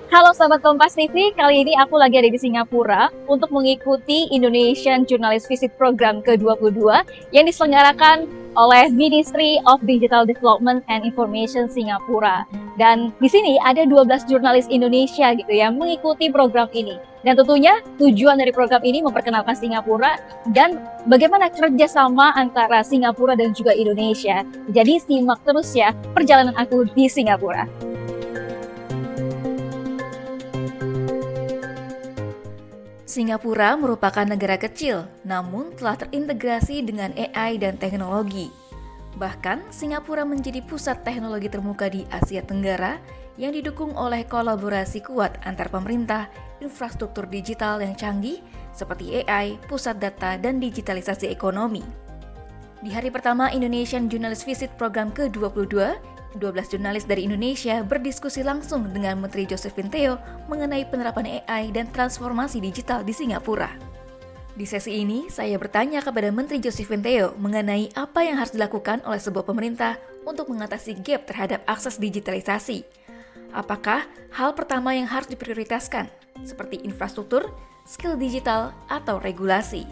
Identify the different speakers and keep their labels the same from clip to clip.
Speaker 1: Halo Sobat Kompas TV, kali ini aku lagi ada di Singapura untuk mengikuti Indonesian Journalist Visit Program ke-22 yang diselenggarakan oleh Ministry of Digital Development and Information Singapura. Dan di sini ada 12 jurnalis Indonesia gitu yang mengikuti program ini. Dan tentunya tujuan dari program ini memperkenalkan Singapura dan bagaimana kerjasama antara Singapura dan juga Indonesia. Jadi simak terus ya perjalanan aku di Singapura. Singapura merupakan negara kecil, namun telah terintegrasi dengan AI dan teknologi. Bahkan, Singapura menjadi pusat teknologi termuka di Asia Tenggara yang didukung oleh kolaborasi kuat antar pemerintah, infrastruktur digital yang canggih seperti AI, pusat data, dan digitalisasi ekonomi. Di hari pertama Indonesian Journalist Visit Program ke-22, 12 jurnalis dari Indonesia berdiskusi langsung dengan Menteri Josephine Teo mengenai penerapan AI dan transformasi digital di Singapura. Di sesi ini, saya bertanya kepada Menteri Josephine Teo mengenai apa yang harus dilakukan oleh sebuah pemerintah untuk mengatasi gap terhadap akses digitalisasi. Apakah hal pertama yang harus diprioritaskan, seperti infrastruktur, skill digital, atau regulasi?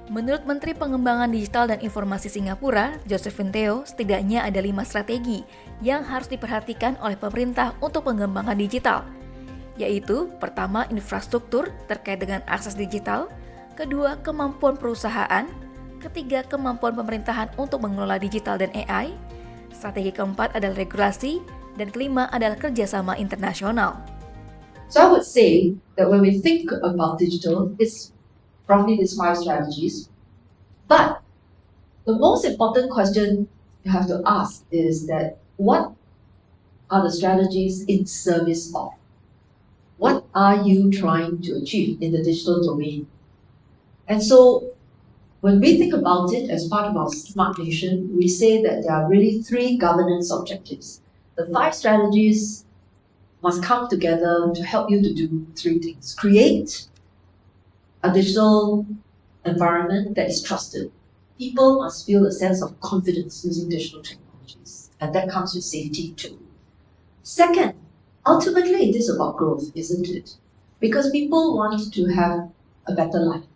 Speaker 1: Menurut Menteri Pengembangan Digital dan Informasi Singapura, Josephine Teo, setidaknya ada 5 strategi yang harus diperhatikan oleh pemerintah untuk pengembangan digital, yaitu pertama, infrastruktur terkait dengan akses digital, kedua, kemampuan perusahaan, ketiga, kemampuan pemerintahan untuk mengelola digital dan AI, strategi keempat adalah regulasi, dan kelima adalah kerjasama internasional.
Speaker 2: So I would say that when we think about digital, it's roughly these 5 strategies. But the most important question you have to ask is that what are the strategies in service of? What are you trying to achieve in the digital domain? And so when we think about it as part of our Smart Nation, we say that there are really 3 governance objectives. The 5 strategies must come together to help you to do 3 things. Create a digital environment that is trusted. People must feel a sense of confidence using digital technologies, and that comes with safety too. Second, ultimately it is about growth, isn't it? Because people want to have a better life.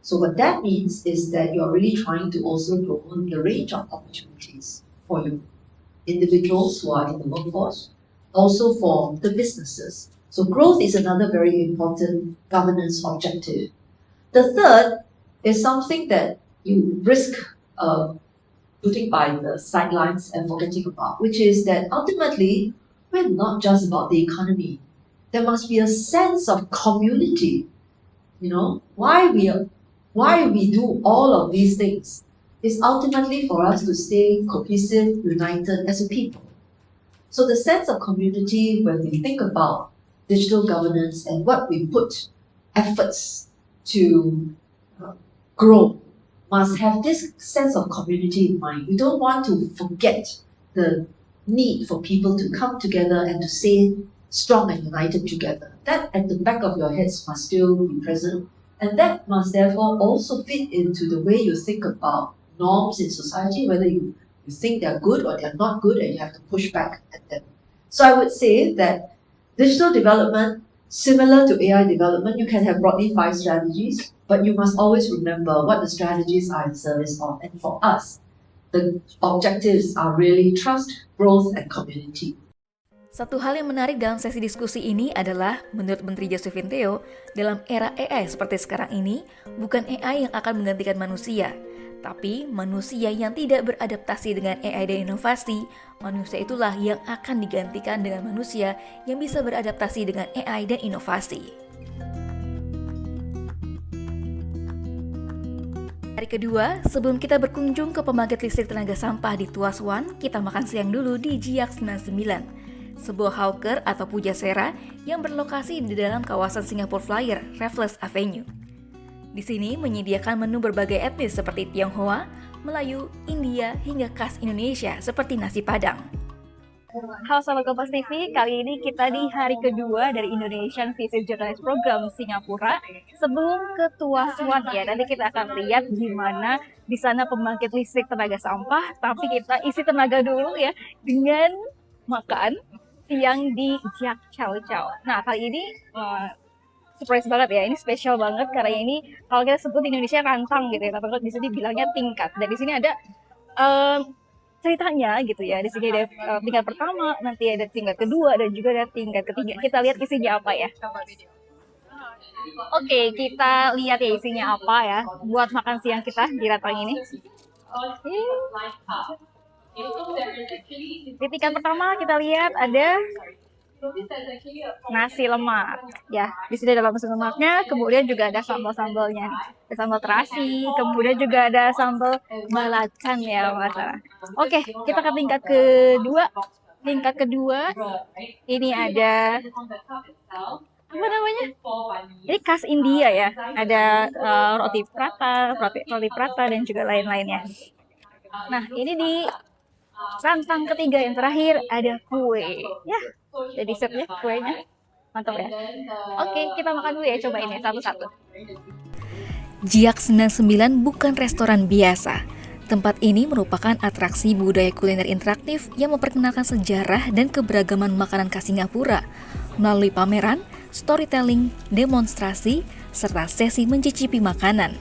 Speaker 2: So what that means is that you're really trying to also grow the range of opportunities for you, individuals who are in the workforce, also for the businesses. So growth is another very important governance objective. The third is something that you risk putting by the sidelines and forgetting about, which is that ultimately we're not just about the economy. There must be a sense of community. You know, why we do all of these things is ultimately for us to stay cohesive, united as a people. So the sense of community when we think about digital governance and what we put efforts to grow must have this sense of community in mind. We don't want to forget the need for people to come together and to stay strong and united together. That at the back of your heads must still be present, and that must therefore also fit into the way you think about norms in society, whether you think they're good or they're not good, and you have to push back at them. So I would say that digital development, similar to AI development, you can have broadly 5 strategies, but you must always remember what the strategies are in service of. And for us, the objectives are really trust, growth, and community.
Speaker 1: Satu hal yang menarik dalam sesi diskusi ini adalah, menurut Menteri Josephine Teo, dalam era AI seperti sekarang ini, bukan AI yang akan menggantikan manusia, tapi manusia yang tidak beradaptasi dengan AI dan inovasi, manusia itulah yang akan digantikan dengan manusia yang bisa beradaptasi dengan AI dan inovasi. Hari kedua, sebelum kita berkunjung ke pembangkit listrik tenaga sampah di Tuas One, kita makan siang dulu di Jiak 99, sebuah hawker atau pujasera yang berlokasi di dalam kawasan Singapore Flyer, Raffles Avenue. Di sini menyediakan menu berbagai etnis seperti Tionghoa, Melayu, India, hingga khas Indonesia seperti nasi Padang. Halo Sobat Kompas TV, kali ini kita di hari kedua dari Indonesian Visit Journalist Program Singapura. Sebelum ke Tuas One ya, nanti kita akan lihat gimana di sana pembangkit listrik tenaga sampah, tapi kita isi tenaga dulu ya dengan makan
Speaker 3: siang di Jiak Chow Chow. Nah, kali ini surprise banget ya, ini spesial banget karena ini kalau kita sebut di Indonesia rantang gitu ya, tapi kalau di sini bilangnya tingkat. Dan di sini ada ceritanya gitu ya. Di sini ada tingkat pertama, nanti ada tingkat kedua, dan juga ada tingkat ketiga. Kita lihat isinya apa ya. Oke, kita lihat ya isinya apa ya buat makan siang kita di rantang ini. Di tingkat pertama kita lihat ada nasi lemak ya, di sini ada nasi lemaknya, kemudian juga ada sambal-sambalnya, ada sambal terasi, kemudian juga ada sambal belacan ya masalah. Oke, kita ke tingkat kedua ini ada apa namanya, ini khas India ya, ada roti prata dan juga lain-lainnya. Nah, ini di rantang ketiga yang terakhir ada kue ya. Jadi setnya kuenya mantap ya. Oke, kita makan dulu ya, coba ini satu-satu.
Speaker 1: Jiak 99 bukan restoran biasa. Tempat ini merupakan atraksi budaya kuliner interaktif yang memperkenalkan sejarah dan keberagaman makanan khas Singapura melalui pameran, storytelling, demonstrasi, serta sesi mencicipi makanan.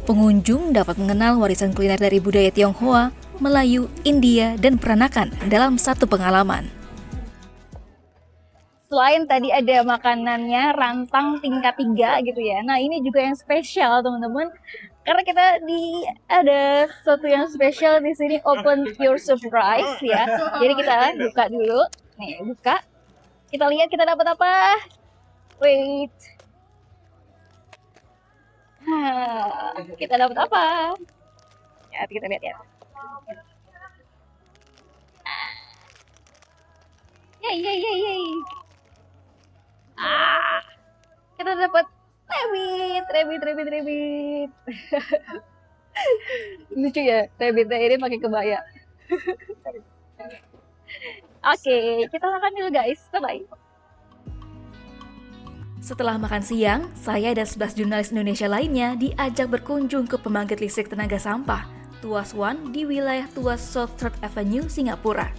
Speaker 1: Pengunjung dapat mengenal warisan kuliner dari budaya Tionghoa, Melayu, India, dan Peranakan dalam satu pengalaman.
Speaker 3: Selain tadi ada makanannya rantang tingkat 3 gitu ya. Nah, ini juga yang spesial teman-teman. Karena kita ada sesuatu yang spesial di sini, open pure surprise ya. Jadi kita buka dulu. Nih, buka. Kita lihat kita dapat apa. Wait. Kita dapat apa? Ya, kita lihat ya. Yay. Kita dapat rabbit. Lucu ya, rabbitnya ini pakai kebaya. Oke, kita makan dulu guys. Bye-bye.
Speaker 1: Setelah makan siang, saya dan 11 jurnalis Indonesia lainnya diajak berkunjung ke pembangkit listrik tenaga sampah, Tuas One di wilayah Tuas South 3rd Avenue, Singapura.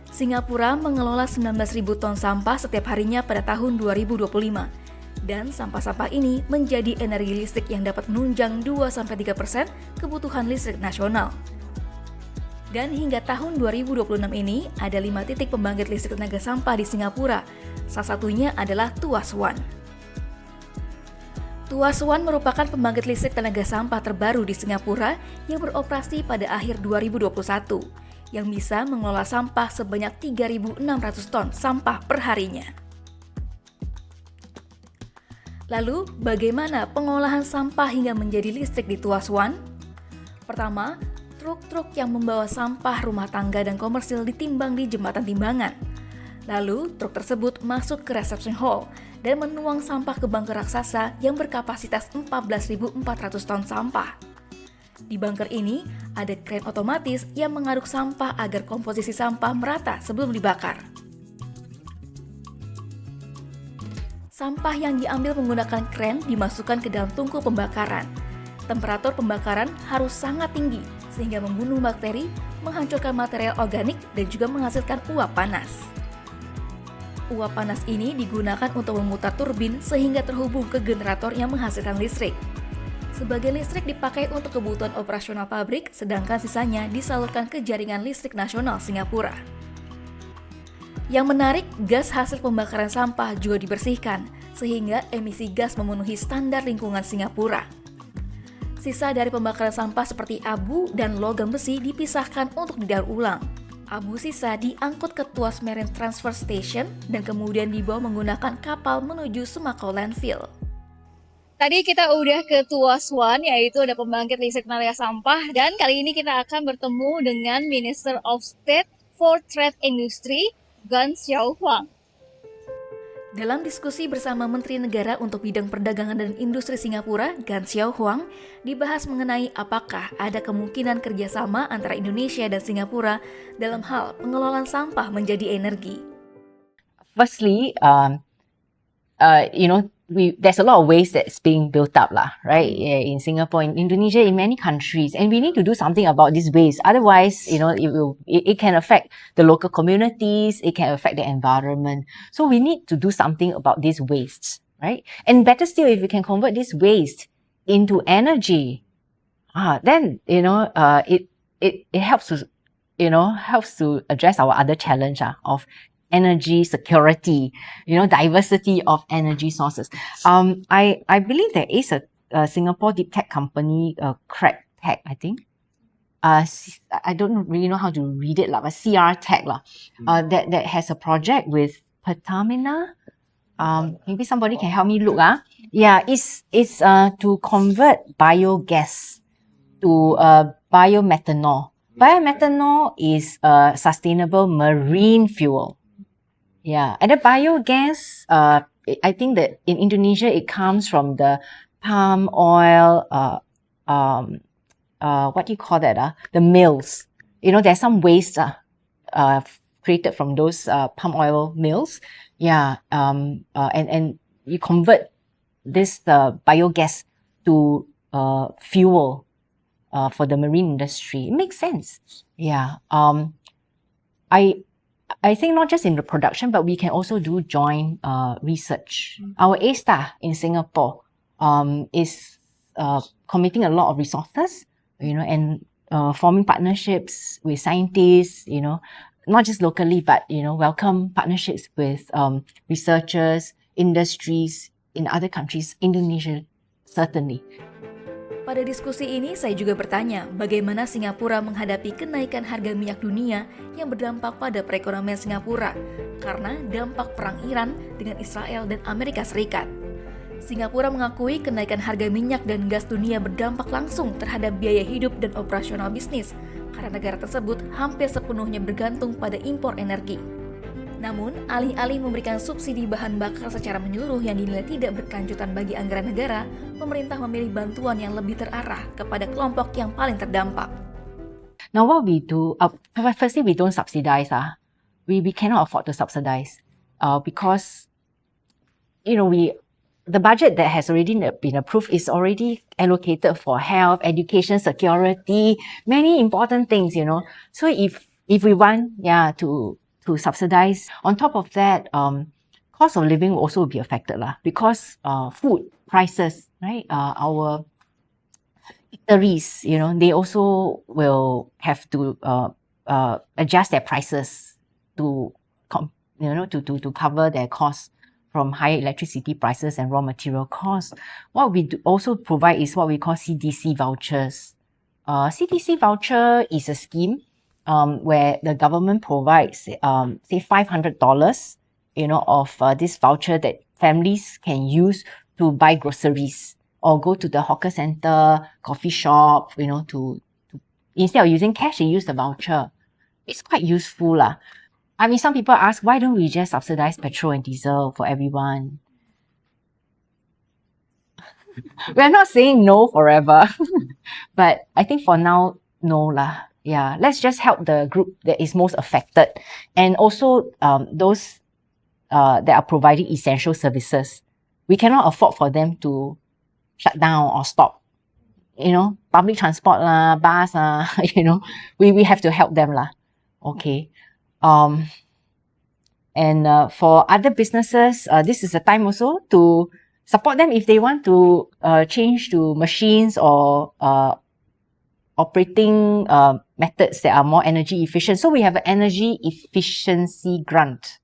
Speaker 1: Singapura mengelola 19.000 ton sampah setiap harinya pada tahun 2025. Dan sampah-sampah ini menjadi energi listrik yang dapat menunjang 2-3% kebutuhan listrik nasional. Dan hingga tahun 2026 ini, ada 5 titik pembangkit listrik tenaga sampah di Singapura. Salah satunya adalah Tuas One. Tuas One merupakan pembangkit listrik tenaga sampah terbaru di Singapura yang beroperasi pada akhir 2021, yang bisa mengelola sampah sebanyak 3.600 ton sampah per harinya. Lalu, bagaimana pengolahan sampah hingga menjadi listrik di Tuas One? Pertama, truk-truk yang membawa sampah rumah tangga dan komersil ditimbang di jembatan timbangan. Lalu, truk tersebut masuk ke reception hall dan menuang sampah ke bunker raksasa yang berkapasitas 14.400 ton sampah. Di bunker ini, ada kren otomatis yang mengaduk sampah agar komposisi sampah merata sebelum dibakar. Sampah yang diambil menggunakan kren dimasukkan ke dalam tungku pembakaran. Temperatur pembakaran harus sangat tinggi, sehingga membunuh bakteri, menghancurkan material organik, dan juga menghasilkan uap panas. Uap panas ini digunakan untuk memutar turbin sehingga terhubung ke generator yang menghasilkan listrik. Sebagian listrik dipakai untuk kebutuhan operasional pabrik, sedangkan sisanya disalurkan ke jaringan listrik nasional Singapura. Yang menarik, gas hasil pembakaran sampah juga dibersihkan, sehingga emisi gas memenuhi standar lingkungan Singapura. Sisa dari pembakaran sampah seperti abu dan logam besi dipisahkan untuk didaur ulang. Abu sisa diangkut ke Tuas Marine Transfer Station dan kemudian dibawa menggunakan kapal menuju Semakau Landfill.
Speaker 3: Tadi kita udah ke Tuas One, yaitu ada pembangkit listrik tenaga sampah, dan kali ini kita akan bertemu dengan Minister of State for Trade Industry, Gan Xiao Huang.
Speaker 1: Dalam diskusi bersama Menteri Negara untuk Bidang Perdagangan dan Industri Singapura, Gan Xiao Huang, dibahas mengenai apakah ada kemungkinan kerjasama antara Indonesia dan Singapura dalam hal pengelolaan sampah menjadi energi.
Speaker 4: Firstly, there's a lot of waste that's being built up, right? In Singapore, in Indonesia, in many countries, and we need to do something about this waste. Otherwise, it can affect the local communities, it can affect the environment. So we need to do something about these wastes, right? And better still, if we can convert this waste into energy, then it helps to address our other challenge of energy security, diversity of energy sources. I believe there is a Singapore deep tech company, Crack Tech, I think. I don't really know how to read it, but CR Tech that has a project with Pertamina. Maybe somebody can help me look. Yeah, it's to convert biogas to biomethanol. Biomethanol is a sustainable marine fuel. Yeah, and the biogas, I think that in Indonesia, it comes from the palm oil, what do you call that? The mills. There's some waste created from those palm oil mills. Yeah, and you convert this biogas to fuel for the marine industry. It makes sense. Yeah. I think not just in the production, but we can also do joint research. Our A-Star in Singapore is committing a lot of resources, and forming partnerships with scientists, not just locally, but, welcome partnerships with researchers, industries in other countries, Indonesia, certainly.
Speaker 1: Pada diskusi ini, saya juga bertanya bagaimana Singapura menghadapi kenaikan harga minyak dunia yang berdampak pada perekonomian Singapura karena dampak perang Iran dengan Israel dan Amerika Serikat. Singapura mengakui kenaikan harga minyak dan gas dunia berdampak langsung terhadap biaya hidup dan operasional bisnis karena negara tersebut hampir sepenuhnya bergantung pada impor energi. Namun, alih-alih memberikan subsidi bahan bakar secara menyeluruh yang dinilai tidak berkelanjutan bagi anggaran negara, pemerintah memilih bantuan yang lebih terarah kepada kelompok yang paling terdampak.
Speaker 4: Now, what we do, firstly, we don't subsidize. We cannot afford to subsidize because, the budget that has already been approved is already allocated for health, education, security, many important things, So if we want, to subsidize. On top of that, cost of living will also be affected because food prices, right? Our eateries, they also will have to adjust their prices to cover their costs from higher electricity prices and raw material costs. What we also provide is what we call CDC vouchers. CDC voucher is a scheme where the government provides, say, $500, of this voucher that families can use to buy groceries or go to the hawker center, coffee shop, to instead of using cash, they use the voucher. It's quite useful. I mean, some people ask, why don't we just subsidize petrol and diesel for everyone? We're not saying no forever, but I think for now, no . Yeah, let's just help the group that is most affected, and also those that are providing essential services. We cannot afford for them to shut down or stop. Public transport bus we have to help them Okay. And for other businesses, this is a time also to support them if they want to change to machines or operating methods that are more energy efficient. So we have an energy efficiency grant.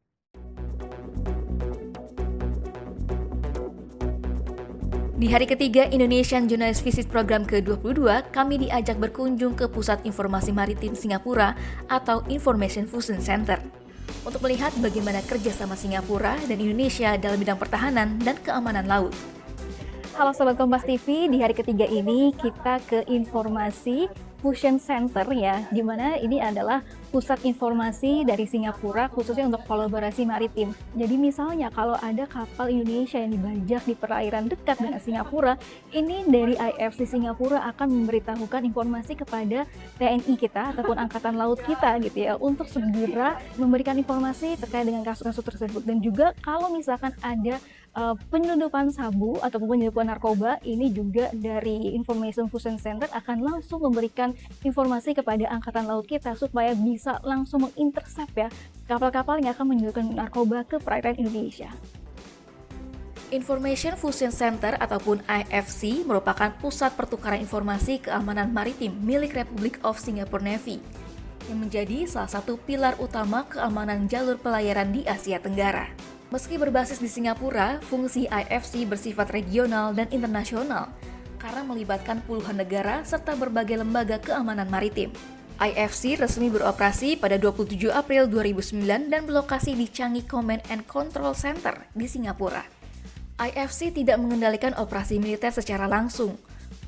Speaker 1: Di hari ketiga Indonesian Journalist Visit Program ke-22, kami diajak berkunjung ke Pusat Informasi Maritim Singapura atau Information Fusion Center untuk melihat bagaimana kerjasama Singapura dan Indonesia dalam bidang pertahanan dan keamanan laut.
Speaker 3: Halo Sobat Kompas TV, di hari ketiga ini kita ke Informasi Fusion Center ya, di mana ini adalah pusat informasi dari Singapura khususnya untuk kolaborasi maritim. Jadi misalnya kalau ada kapal Indonesia yang dibajak di perairan dekat dengan Singapura, ini dari IFC Singapura akan memberitahukan informasi kepada TNI kita ataupun Angkatan Laut kita gitu ya, untuk segera memberikan informasi terkait dengan kasus-kasus tersebut. Dan juga kalau misalkan ada penyelundupan sabu ataupun penyelundupan narkoba ini juga dari Information Fusion Center akan langsung memberikan informasi kepada Angkatan Laut kita supaya bisa langsung mengintercept ya kapal-kapal yang akan menyelundupkan narkoba ke perairan Indonesia.
Speaker 1: Information Fusion Center ataupun IFC merupakan pusat pertukaran informasi keamanan maritim milik Republic of Singapore Navy yang menjadi salah satu pilar utama keamanan jalur pelayaran di Asia Tenggara. Meski berbasis di Singapura, fungsi IFC bersifat regional dan internasional karena melibatkan puluhan negara serta berbagai lembaga keamanan maritim. IFC resmi beroperasi pada 27 April 2009 dan berlokasi di Changi Command and Control Center di Singapura. IFC tidak mengendalikan operasi militer secara langsung.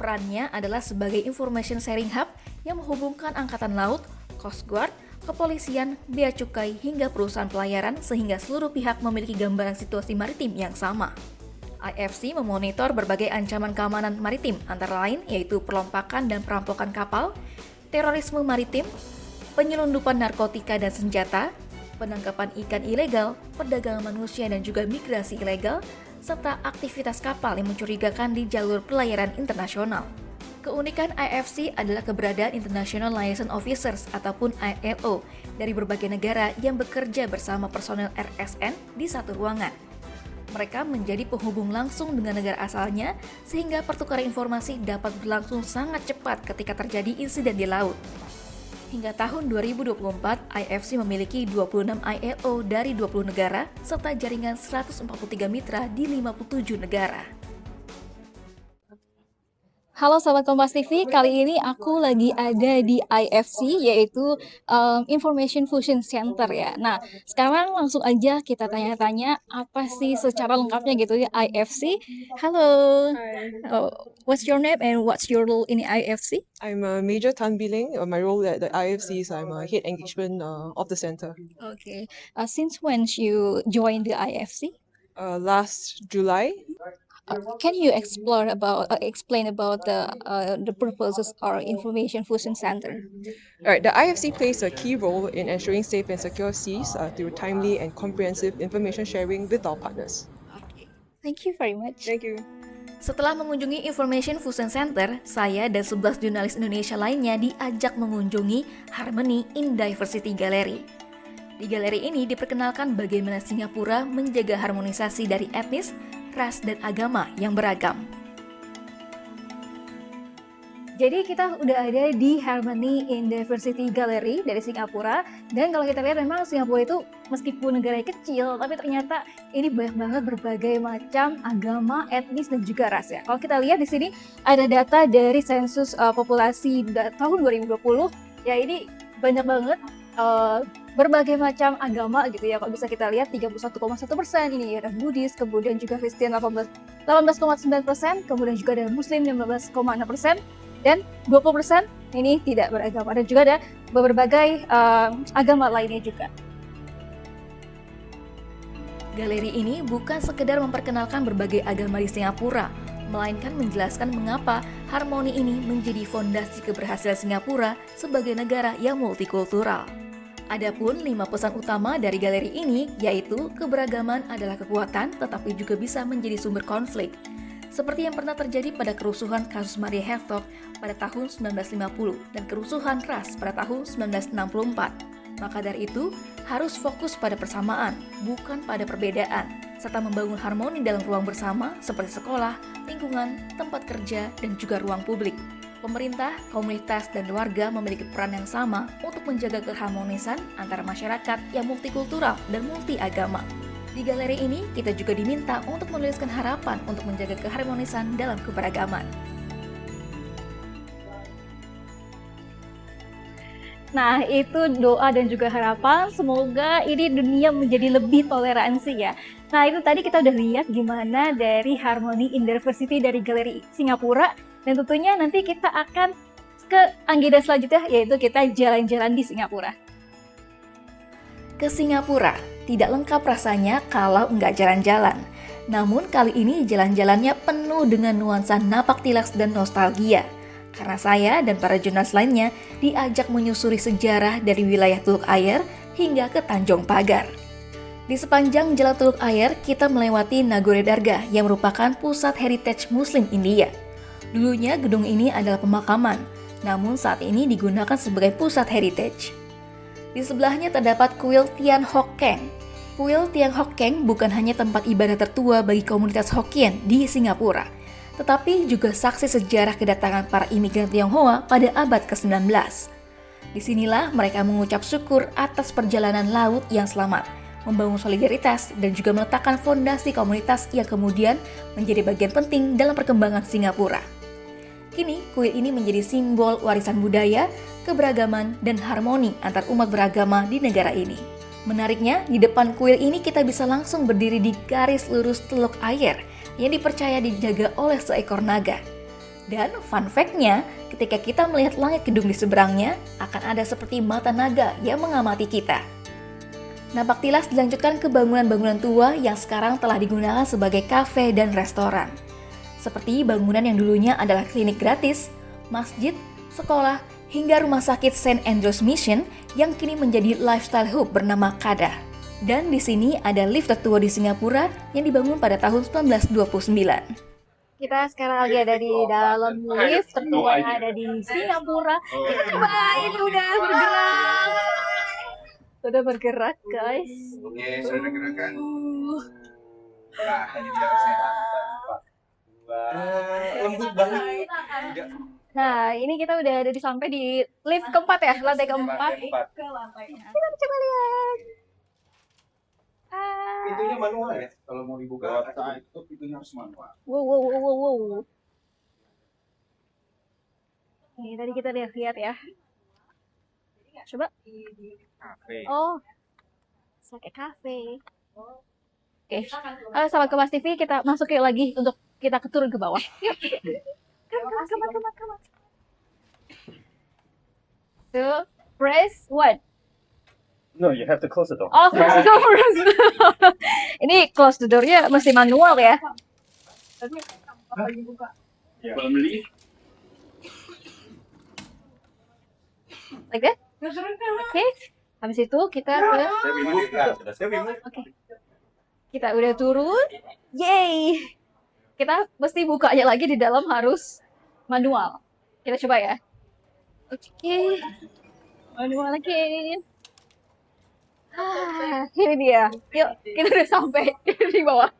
Speaker 1: Perannya adalah sebagai information sharing hub yang menghubungkan Angkatan Laut, Coast Guard, kepolisian, bea cukai, hingga perusahaan pelayaran sehingga seluruh pihak memiliki gambaran situasi maritim yang sama. IFC memonitor berbagai ancaman keamanan maritim antara lain yaitu perlompakan dan perampokan kapal, terorisme maritim, penyelundupan narkotika dan senjata, penangkapan ikan ilegal, perdagangan manusia dan juga migrasi ilegal, serta aktivitas kapal yang mencurigakan di jalur pelayaran internasional. Keunikan IFC adalah keberadaan International Liaison Officers ataupun ILO dari berbagai negara yang bekerja bersama personel RSN di satu ruangan. Mereka menjadi penghubung langsung dengan negara asalnya sehingga pertukaran informasi dapat berlangsung sangat cepat ketika terjadi insiden di laut. Hingga tahun 2024, IFC memiliki 26 ILO dari 20 negara serta jaringan 143 mitra di 57 negara.
Speaker 3: Halo Sobat Kompas TV, kali ini aku lagi ada di IFC yaitu Information Fusion Center ya. Nah, sekarang langsung aja kita tanya-tanya apa sih secara lengkapnya gitu ya IFC. Halo.
Speaker 5: Hi.
Speaker 3: What's your name and what's your role in IFC?
Speaker 5: I'm Major Tan Biling. My role at the IFC is I'm a head engagement of the center.
Speaker 3: Okay. Since when you joined the IFC?
Speaker 5: Last July,
Speaker 3: Can you explain about the purposes of Information Fusion Center?
Speaker 5: Alright, the IFC plays a key role in ensuring safe and secure seas through timely and comprehensive information sharing with our partners.
Speaker 3: Okay. Thank you very much.
Speaker 5: Thank you.
Speaker 1: Setelah mengunjungi Information Fusion Center, saya dan 11 jurnalis Indonesia lainnya diajak mengunjungi Harmony in Diversity Gallery. Di galeri ini diperkenalkan bagaimana Singapura menjaga harmonisasi dari etnis, ras, dan agama yang beragam.
Speaker 3: Jadi kita udah ada di Harmony in Diversity Gallery dari Singapura, dan kalau kita lihat memang Singapura itu meskipun negara kecil, tapi ternyata ini banyak banget berbagai macam agama, etnis, dan juga ras ya. Kalau kita lihat di sini ada data dari sensus populasi tahun 2020, ya ini banyak banget berbagai macam agama gitu ya. Kalau bisa kita lihat 31,1% ini ada Buddhis, kemudian juga Kristen 18,9%, kemudian juga ada Muslim 15,6%, dan 20% ini tidak beragama. Dan juga ada berbagai agama lainnya juga.
Speaker 1: Galeri ini bukan sekedar memperkenalkan berbagai agama di Singapura, melainkan menjelaskan mengapa harmoni ini menjadi fondasi keberhasilan Singapura sebagai negara yang multikultural. Adapun 5 pesan utama dari galeri ini yaitu keberagaman adalah kekuatan tetapi juga bisa menjadi sumber konflik. Seperti yang pernah terjadi pada kerusuhan kasus Maria Hertogh pada tahun 1950 dan kerusuhan ras pada tahun 1964. Maka dari itu, harus fokus pada persamaan, bukan pada perbedaan, serta membangun harmoni dalam ruang bersama seperti sekolah, lingkungan, tempat kerja, dan juga ruang publik. Pemerintah, komunitas, dan warga memiliki peran yang sama untuk menjaga keharmonisan antara masyarakat yang multikultural dan multi-agama. Di galeri ini, kita juga diminta untuk menuliskan harapan untuk menjaga keharmonisan dalam keberagaman.
Speaker 3: Nah, itu doa dan juga harapan. Semoga ini dunia menjadi lebih toleransi ya. Nah, itu tadi kita udah lihat gimana dari Harmony in Diversity dari Galeri Singapura. Dan tentunya nanti kita akan ke agenda selanjutnya, yaitu kita jalan-jalan di Singapura.
Speaker 1: Ke Singapura, tidak lengkap rasanya kalau nggak jalan-jalan. Namun kali ini jalan-jalannya penuh dengan nuansa napak tilas dan nostalgia. Karena saya dan para jurnalis lainnya diajak menyusuri sejarah dari wilayah Teluk Ayer hingga ke Tanjung Pagar. Di sepanjang Jalan Teluk Ayer, kita melewati Nagore Dargah yang merupakan pusat heritage Muslim India. Dulunya gedung ini adalah pemakaman, namun saat ini digunakan sebagai pusat heritage. Di sebelahnya terdapat kuil Tian Hock Keng. Kuil Tian Hock Keng bukan hanya tempat ibadah tertua bagi komunitas Hokkien di Singapura, tetapi juga saksi sejarah kedatangan para imigran Tionghoa pada abad ke-19. Disinilah mereka mengucap syukur atas perjalanan laut yang selamat, membangun solidaritas, dan juga meletakkan fondasi komunitas yang kemudian menjadi bagian penting dalam perkembangan Singapura. Kini, kuil ini menjadi simbol warisan budaya, keberagaman, dan harmoni antar umat beragama di negara ini. Menariknya, di depan kuil ini kita bisa langsung berdiri di garis lurus Teluk Ayer yang dipercaya dijaga oleh seekor naga. Dan fun fact-nya, ketika kita melihat langit gedung di seberangnya, akan ada seperti mata naga yang mengamati kita. Napak tilas dilanjutkan ke bangunan-bangunan tua yang sekarang telah digunakan sebagai kafe dan restoran. Seperti bangunan yang dulunya adalah klinik gratis, masjid, sekolah, hingga rumah sakit St. Andrew's Mission yang kini menjadi lifestyle hub bernama Kada. Dan di sini ada lift tertua di Singapura yang dibangun pada tahun 1929.
Speaker 3: Kita sekarang lagi ada di dalam lift tertua yang ada di Singapura. Kita coba, ini udah bergerak. Udah bergerak, guys.
Speaker 6: Oke, sudah ada gerakan. Nah, ini dia kesehatan. Lembut banget.
Speaker 3: Nah, ini kita udah ada sampai di lift keempat ya, lantai keempat. Ke lantai. Kita coba lihat.
Speaker 6: Pintunya manual ya, kalau mau dibuka itu pintunya harus manual.
Speaker 3: Wow. Ini tadi kita lihat ya. Coba.
Speaker 6: Kafe.
Speaker 3: Oh, kayak kafe. Oke, halo sahabat Kompas TV, kita masuk lagi untuk kita turun ke bawah. Come on. So, press what?
Speaker 7: No, you have to close the door.
Speaker 3: Oh, close the door. Ini close the door-nya mesti manual ya.
Speaker 7: Family.
Speaker 3: Like that? Oke. Habis itu kita ke Oke. Kita udah turun. Yay. Kita mesti bukanya lagi di dalam harus manual. Kita coba ya. Oke. Manual lagi. Ini dia. Yuk, kita udah sampai di bawah.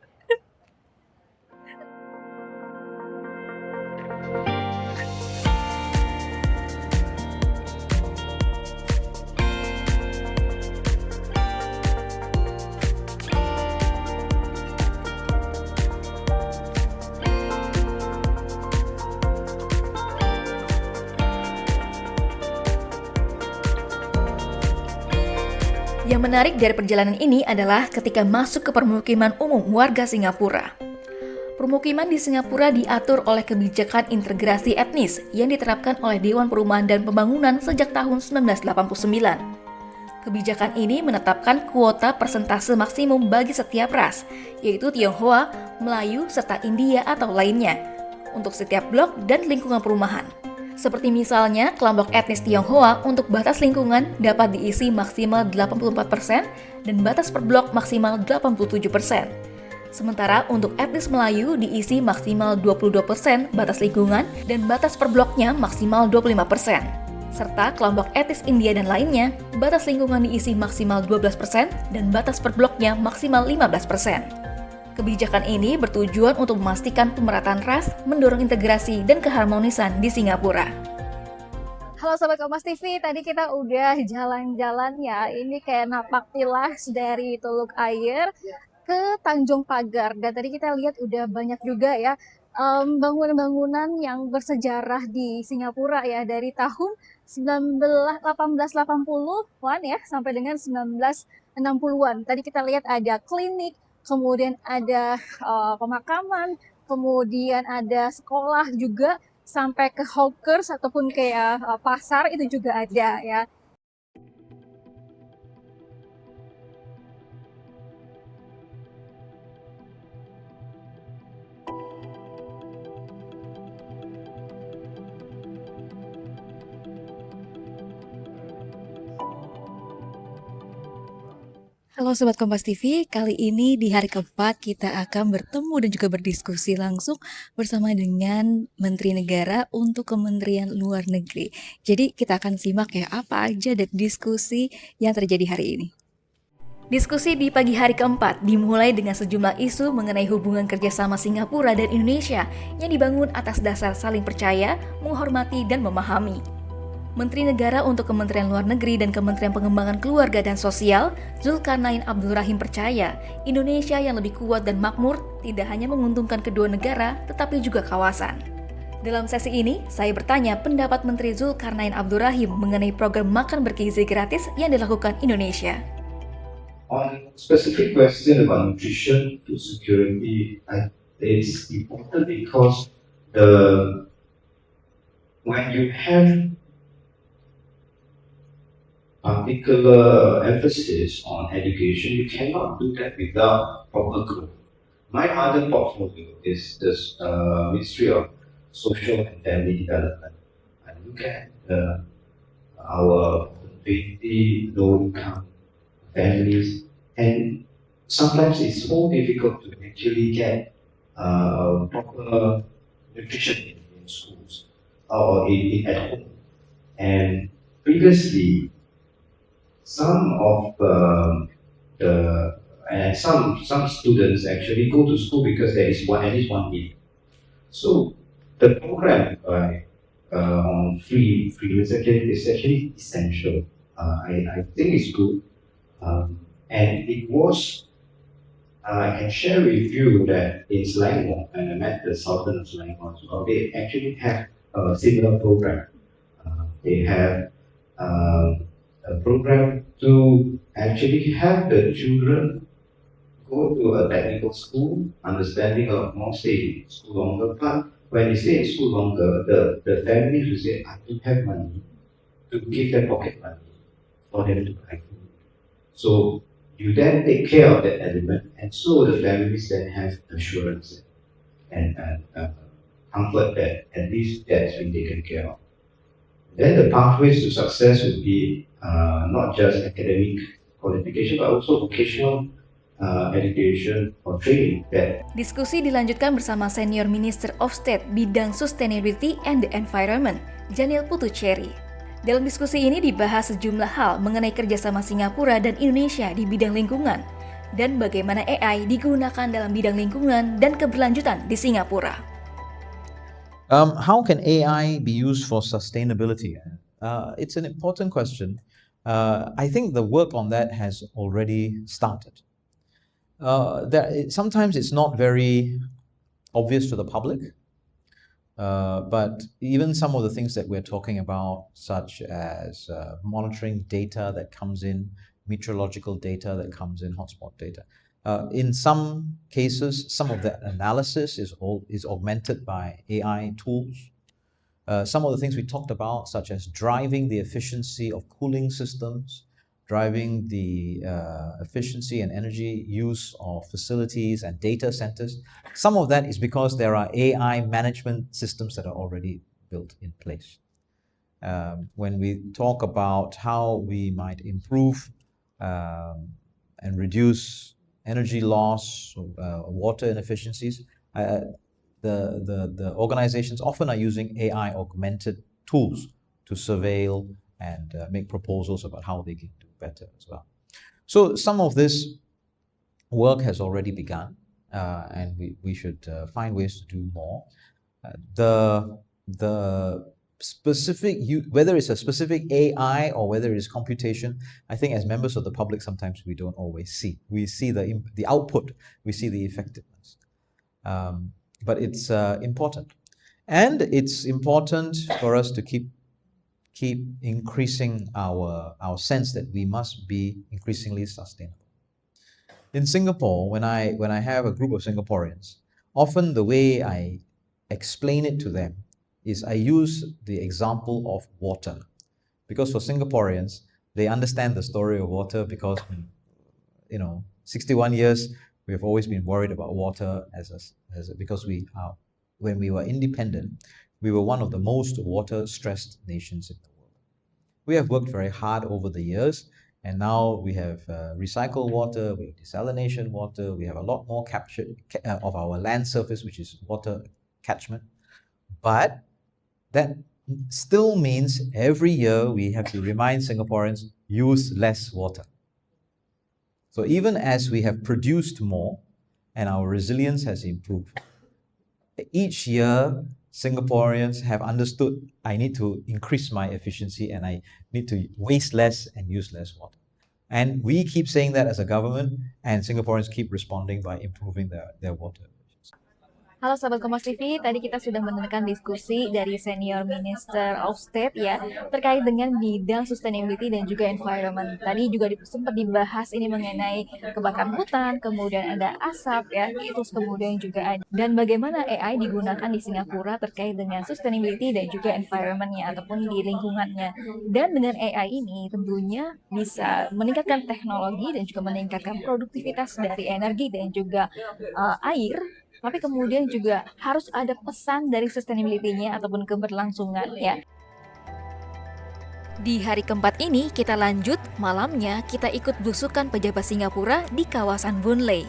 Speaker 1: Yang menarik dari perjalanan ini adalah ketika masuk ke permukiman umum warga Singapura. Permukiman di Singapura diatur oleh kebijakan integrasi etnis yang diterapkan oleh Dewan Perumahan dan Pembangunan sejak tahun 1989. Kebijakan ini menetapkan kuota persentase maksimum bagi setiap ras, yaitu Tionghoa, Melayu, serta India atau lainnya, untuk setiap blok dan lingkungan perumahan. Seperti misalnya, kelompok etnis Tionghoa untuk batas lingkungan dapat diisi maksimal 84% dan batas per blok maksimal 87%. Sementara untuk etnis Melayu diisi maksimal 22% batas lingkungan dan batas per bloknya maksimal 25%. Serta kelompok etnis India dan lainnya, batas lingkungan diisi maksimal 12% dan batas per bloknya maksimal 15%. Kebijakan ini bertujuan untuk memastikan pemerataan ras, mendorong integrasi dan keharmonisan di Singapura.
Speaker 3: Halo Sobat Kompas TV, tadi kita udah jalan-jalan ya. Ini kayak napak tilas dari Teluk Ayer ke Tanjung Pagar. Dan tadi kita lihat udah banyak juga ya bangunan-bangunan yang bersejarah di Singapura ya. Dari tahun 1880-an ya sampai dengan 1960-an. Tadi kita lihat ada klinik, kemudian ada pemakaman, kemudian ada sekolah juga, sampai ke hawkers ataupun kayak pasar itu juga ada ya.
Speaker 1: Halo Sobat Kompas TV, kali ini di hari keempat kita akan bertemu dan juga berdiskusi langsung bersama dengan Menteri Negara untuk Kementerian Luar Negeri. Jadi kita akan simak ya apa aja dari diskusi yang terjadi hari ini. Diskusi di pagi hari keempat dimulai dengan sejumlah isu mengenai hubungan kerjasama Singapura dan Indonesia yang dibangun atas dasar saling percaya, menghormati, dan memahami. Menteri Negara untuk Kementerian Luar Negeri dan Kementerian Pengembangan Keluarga dan Sosial, Zulkarnain Abdul Rahim percaya Indonesia yang lebih kuat dan makmur tidak hanya menguntungkan kedua negara, tetapi juga kawasan. Dalam sesi ini, saya bertanya pendapat Menteri Zulkarnain Abdul Rahim mengenai program makan bergizi gratis yang dilakukan Indonesia.
Speaker 6: On specific question about nutrition, food security, it's important because when you have particular emphasis on education, you cannot do that without proper growth. My other portfolio is this Ministry of Social and Family Development. I look at our 20 low-income families, and sometimes it's so difficult to actually get proper nutrition in schools or at home. And previously, some of some students actually go to school because there is at least one meal. So the program on free is actually essential. I think it's good, and it was. I can share with you that in Selangor, when I met the Sultan of Selangor, they actually have a similar program. They have a program to actually have the children go to a technical school, understanding of more stay in school longer. But when they stay in school longer, the families will say, I don't have money to give them pocket money for them to buy food. So you then take care of that element, and so the families then have assurance and comfort that at least that's been taken care of. Then the pathways to success would be not just academic qualification, but also vocational education or training.
Speaker 1: Diskusi dilanjutkan bersama Senior Minister of State Bidang Sustainability and the Environment, Janil Puthuchery. Dalam diskusi ini dibahas sejumlah hal mengenai kerjasama Singapura dan Indonesia di bidang lingkungan, dan bagaimana AI digunakan dalam bidang lingkungan dan keberlanjutan di Singapura.
Speaker 8: How can AI be used for sustainability? It's an important question. I think the work on that has already started. Sometimes it's not very obvious to the public, but even some of the things that we're talking about, such as monitoring data that comes in, meteorological data that comes in, hotspot data. In some cases, some of that analysis is augmented by AI tools. Some of the things we talked about, such as driving the efficiency of cooling systems, driving the efficiency and energy use of facilities and data centers. Some of that is because there are AI management systems that are already built in place. When we talk about how we might improve and reduce energy loss, water inefficiencies, the organizations often are using AI augmented tools to surveil and make proposals about how they can do better as well. So some of this work has already begun, and we should find ways to do more. The specific, whether it's a specific AI or whether it is computation, I think as members of the public sometimes we don't always see. We see the output, we see the effectiveness. But it's important. And it's important for us to keep increasing our sense that we must be increasingly sustainable. In Singapore, when I have a group of Singaporeans, often the way I explain it to them is I use the example of water. Because for Singaporeans, they understand the story of water because, 61 years, we have always been worried about water because when we were independent, we were one of the most water-stressed nations in the world. We have worked very hard over the years, And now we have recycled water, we have desalination water, we have a lot more capture of our land surface, which is water catchment. But that still means every year we have to remind Singaporeans, use less water. So even as we have produced more and our resilience has improved, each year Singaporeans have understood, I need to increase my efficiency and I need to waste less and use less water. And we keep saying that as a government, and Singaporeans keep responding by improving their water.
Speaker 3: Halo Sobat Kompas TV, tadi kita sudah mendengarkan diskusi dari Senior Minister of State ya terkait dengan bidang sustainability dan juga environment. Tadi juga sempat dibahas ini mengenai kebakaran hutan, kemudian ada asap ya, terus kemudian juga ada dan bagaimana AI digunakan di Singapura terkait dengan sustainability dan juga environmentnya ataupun di lingkungannya. Dan dengan AI ini tentunya bisa meningkatkan teknologi dan juga meningkatkan produktivitas dari energi dan juga air. Tapi kemudian juga harus ada pesan dari sustainability-nya ataupun keberlangsungan ya.
Speaker 1: Di hari keempat ini kita lanjut, malamnya kita ikut belusukan pejabat Singapura di kawasan Boon Lay.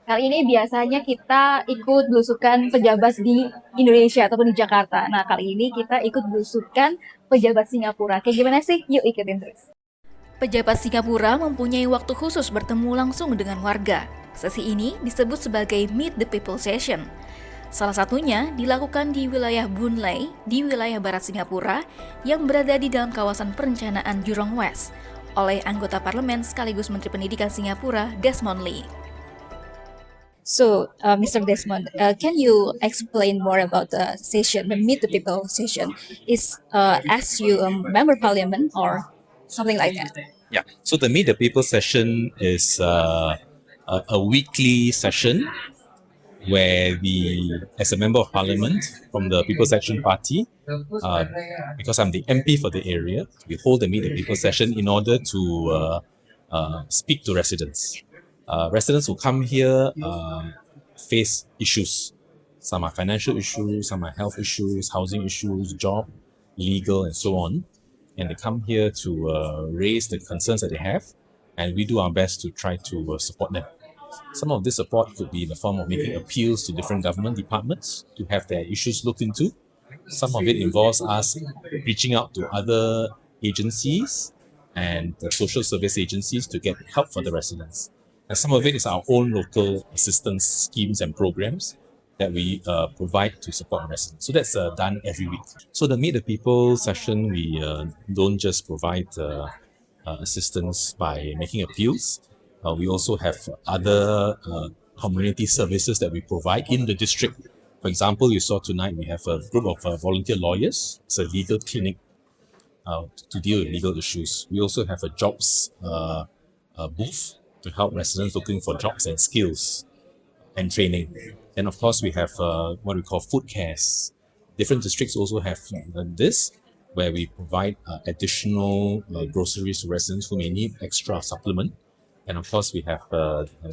Speaker 3: Kali ini biasanya kita ikut belusukan pejabat di Indonesia ataupun di Jakarta. Nah kali ini kita ikut belusukan pejabat Singapura. Kayak gimana sih? Yuk ikutin terus.
Speaker 1: Pejabat Singapura mempunyai waktu khusus bertemu langsung dengan warga. Sesi ini disebut sebagai Meet the People Session. Salah satunya dilakukan di wilayah Boon Lay, di wilayah barat Singapura, yang berada di dalam kawasan perencanaan Jurong West, oleh anggota parlemen sekaligus Menteri Pendidikan Singapura, Desmond Lee.
Speaker 3: So, Mr. Desmond, can you explain more about the session, the Meet the People session? Is as you member parliament or something like that?
Speaker 9: Yeah, so the Meet the People session is a weekly session where as a member of parliament from the People's Action Party, because I'm the MP for the area, we hold the Meet the People session in order to speak to residents. Residents who come here face issues. Some are financial issues, some are health issues, housing issues, job, legal, and so on. And they come here to raise the concerns that they have, and we do our best to try to support them. Some of this support could be in the form of making appeals to different government departments to have their issues looked into. Some of it involves us reaching out to other agencies and the social service agencies to get help for the residents. And some of it is our own local assistance schemes and programs that we provide to support residents. So that's done every week. So the Meet the People session, we don't just provide assistance by making appeals. We also have other community services that we provide in the district. For example, you saw tonight we have a group of volunteer lawyers. It's a legal clinic to deal with legal issues. We also have a jobs booth to help residents looking for jobs and skills and training. And of course, we have what we call food cares. Different districts also have this, where we provide additional groceries to residents who may need extra supplement. And of course, we have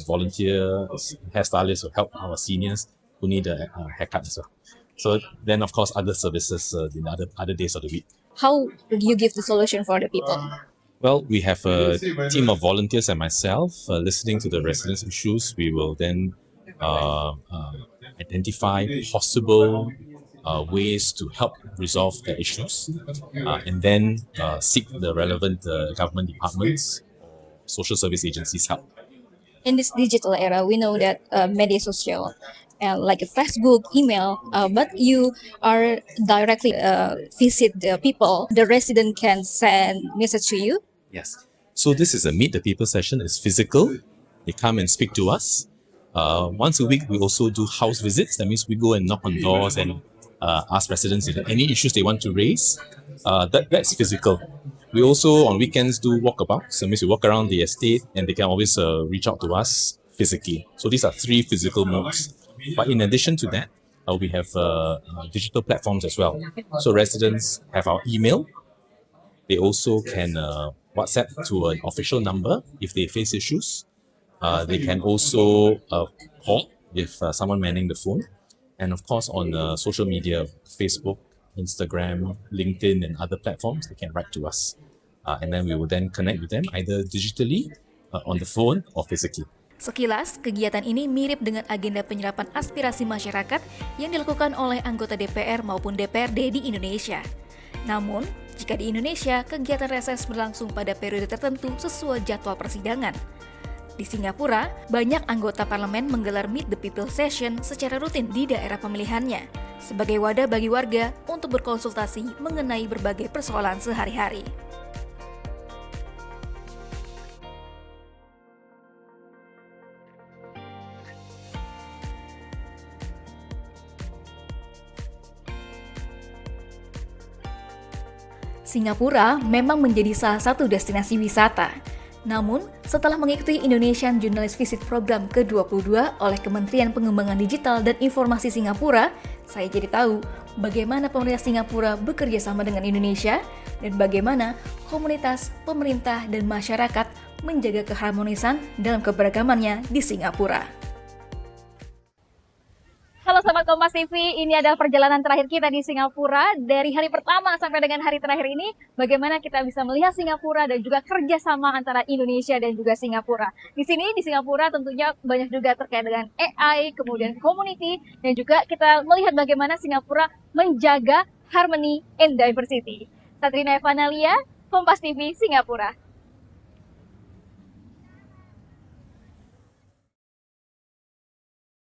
Speaker 9: volunteer hairstylists who help our seniors who need a haircut as well. So then, of course, other services in other days of the week.
Speaker 3: How do you give the solution for the people?
Speaker 9: Well, we have a team of volunteers and myself listening to the residents' issues. We will then identify possible ways to help resolve their issues and then seek the relevant government departments or social service agencies' help.
Speaker 3: In this digital era, we know that media social like Facebook, email, but you are directly visit the people. The resident can send message to you.
Speaker 9: Yes. So this is a Meet the People session. It's physical. They come and speak to us. Once a week, we also do house visits. That means we go and knock on doors and ask residents if there are any issues they want to raise. That's physical. We also, on weekends, do walkabouts. That means we walk around the estate and they can always reach out to us physically. So these are 3 physical modes. But in addition to that, we have digital platforms as well. So residents have our email. They also can WhatsApp to an official number if they face issues. They can also call if someone manning the phone. And of course, on social media, Facebook, Instagram, LinkedIn, and other platforms, they can write to us. And then we will then connect with them either digitally, on the phone, or physically.
Speaker 1: Sekilas, kegiatan ini mirip dengan agenda penyerapan aspirasi masyarakat yang dilakukan oleh anggota DPR maupun DPRD di Indonesia. Namun, jika di Indonesia, kegiatan reses berlangsung pada periode tertentu sesuai jadwal persidangan. Di Singapura, banyak anggota parlemen menggelar Meet the People Session secara rutin di daerah pemilihannya, sebagai wadah bagi warga untuk berkonsultasi mengenai berbagai persoalan sehari-hari. Singapura memang menjadi salah satu destinasi wisata. Namun, setelah mengikuti Indonesian Journalist Visit Program ke-22 oleh Kementerian Pengembangan Digital dan Informasi Singapura, saya jadi tahu bagaimana pemerintah Singapura bekerja sama dengan Indonesia dan bagaimana komunitas, pemerintah, dan masyarakat menjaga keharmonisan dalam keberagamannya di Singapura.
Speaker 3: Halo Sobat Kompas TV, ini adalah perjalanan terakhir kita di Singapura. Dari hari pertama sampai dengan hari terakhir ini, bagaimana kita bisa melihat Singapura dan juga kerjasama antara Indonesia dan juga Singapura. Di sini, di Singapura tentunya banyak juga terkait dengan AI, kemudian community, dan juga kita melihat bagaimana Singapura menjaga harmony and diversity. Satrina Evanalia, Kompas TV, Singapura.